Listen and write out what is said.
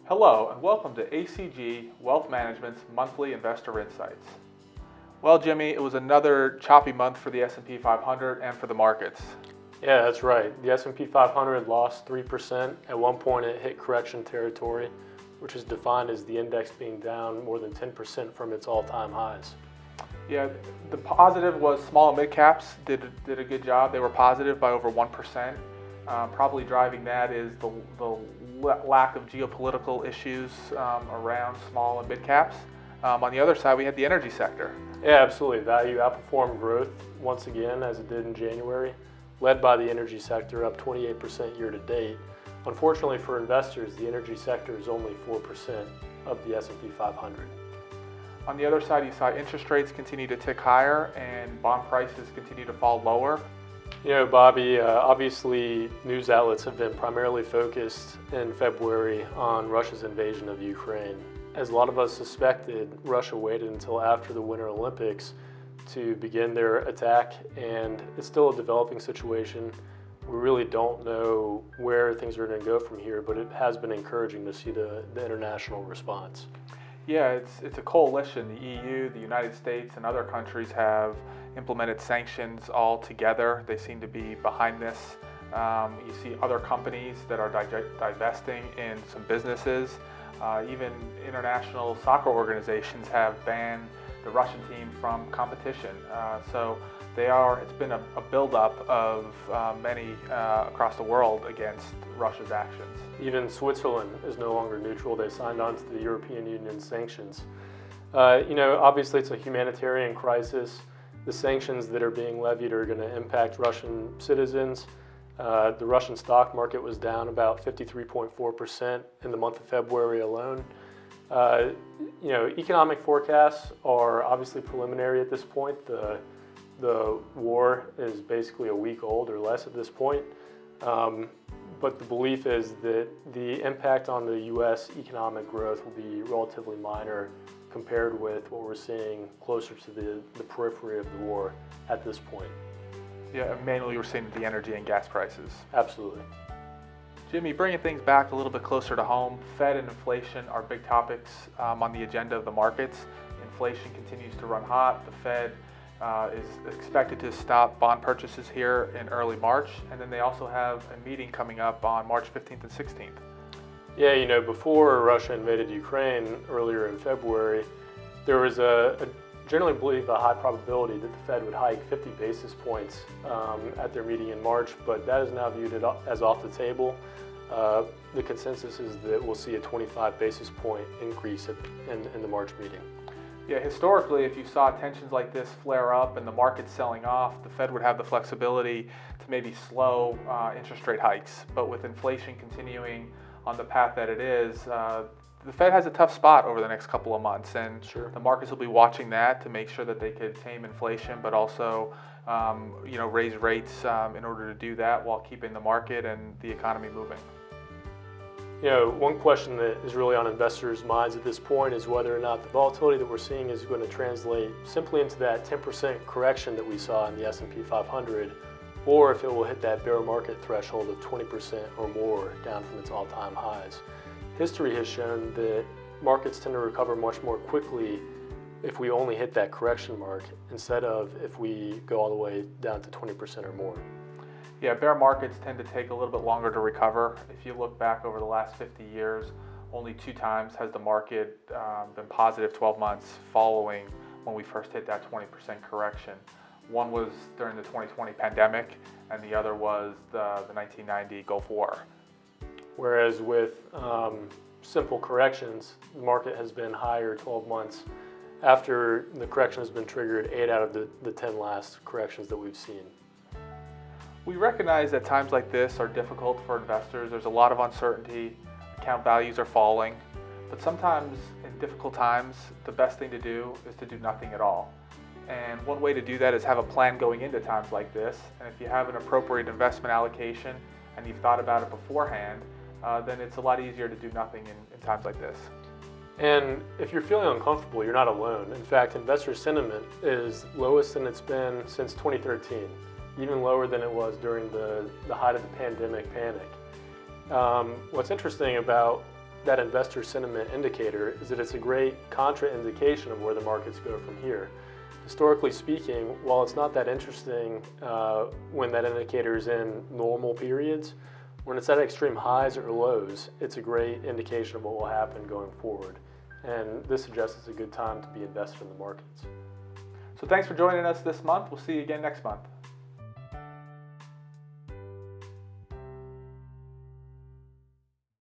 Hello and welcome to ACG Wealth Management's Monthly Investor Insights. Well, Jimmy, it was another choppy month for the S&P 500 and for the markets. Yeah, that's right. The S&P 500 lost 3%. At one point it hit correction territory, which is defined as the index being down more than 10% from its all-time highs. Yeah, the positive was small and mid caps did a good job. They were positive by over 1%. Probably driving that is the lack of geopolitical issues around small and mid caps. On the other side, we had the energy sector. Yeah, absolutely. Value outperformed growth once again, as it did in January, led by the energy sector, up 28% year to date. Unfortunately for investors, the energy sector is only 4% of the S&P 500. On the other side, you saw interest rates continue to tick higher and bond prices continue to fall lower. You know, Bobby, obviously news outlets have been primarily focused in February on Russia's invasion of Ukraine. As a lot of us suspected, Russia waited until after the Winter Olympics to begin their attack, and it's still a developing situation. We really don't know where things are going to go from here, but it has been encouraging to see the international response. Yeah, it's a coalition. The EU, the United States, and other countries have implemented sanctions all together. They seem to be behind this. You see other companies that are divesting in some businesses. Even international soccer organizations have banned the Russian team from competition. So it's been a buildup of many across the world against Russia's actions. Even Switzerland is no longer neutral. They signed on to the European Union sanctions. Obviously it's a humanitarian crisis. The sanctions that are being levied are going to impact Russian citizens. The Russian stock market was down about 53.4% in the month of February alone. Economic forecasts are obviously preliminary at this point. The war is basically a week old or less at this point. But the belief is that the impact on the U.S. economic growth will be relatively minor compared with what we're seeing closer to the periphery of the war at this point. Yeah, mainly we're seeing the energy and gas prices. Absolutely. Jimmy, bringing things back a little bit closer to home, Fed and inflation are big topics on the agenda of the markets. Inflation continues to run hot. The Fed is expected to stop bond purchases here in early March, and then they also have a meeting coming up on March 15th and 16th. Yeah, before Russia invaded Ukraine earlier in February, there was generally believed a high probability that the Fed would hike 50 basis points at their meeting in March, but that is now viewed as off the table. The consensus is that we'll see a 25 basis point increase in the March meeting. Yeah, historically, if you saw tensions like this flare up and the market's selling off, the Fed would have the flexibility to maybe slow interest rate hikes. But with inflation continuing on the path that it is, the Fed has a tough spot over the next couple of months, and Sure. The markets will be watching that to make sure that they could tame inflation, but also raise rates in order to do that while keeping the market and the economy moving. One question that is really on investors' minds at this point is whether or not the volatility that we're seeing is going to translate simply into that 10% correction that we saw in the S&P 500, or if it will hit that bear market threshold of 20% or more down from its all-time highs. History has shown that markets tend to recover much more quickly if we only hit that correction mark instead of if we go all the way down to 20% or more. Yeah, bear markets tend to take a little bit longer to recover. If you look back over the last 50 years, only 2 times has the market been positive 12 months following when we first hit that 20% correction. One was during the 2020 pandemic, and the other was the 1990 Gulf War. Whereas with simple corrections, the market has been higher 12 months after the correction has been triggered 8 out of the 10 last corrections that we've seen. We recognize that times like this are difficult for investors. There's a lot of uncertainty, account values are falling, but sometimes in difficult times, the best thing to do is to do nothing at all. And one way to do that is have a plan going into times like this. And if you have an appropriate investment allocation and you've thought about it beforehand, then it's a lot easier to do nothing in times like this. And if you're feeling uncomfortable, you're not alone. In fact, investor sentiment is lowest than it's been since 2013. Even lower than it was during the height of the pandemic panic. What's interesting about that investor sentiment indicator is that it's a great contraindication of where the markets go from here. Historically speaking, while it's not that interesting when that indicator is in normal periods, when it's at extreme highs or lows, it's a great indication of what will happen going forward. And this suggests it's a good time to be invested in the markets. So thanks for joining us this month. We'll see you again next month.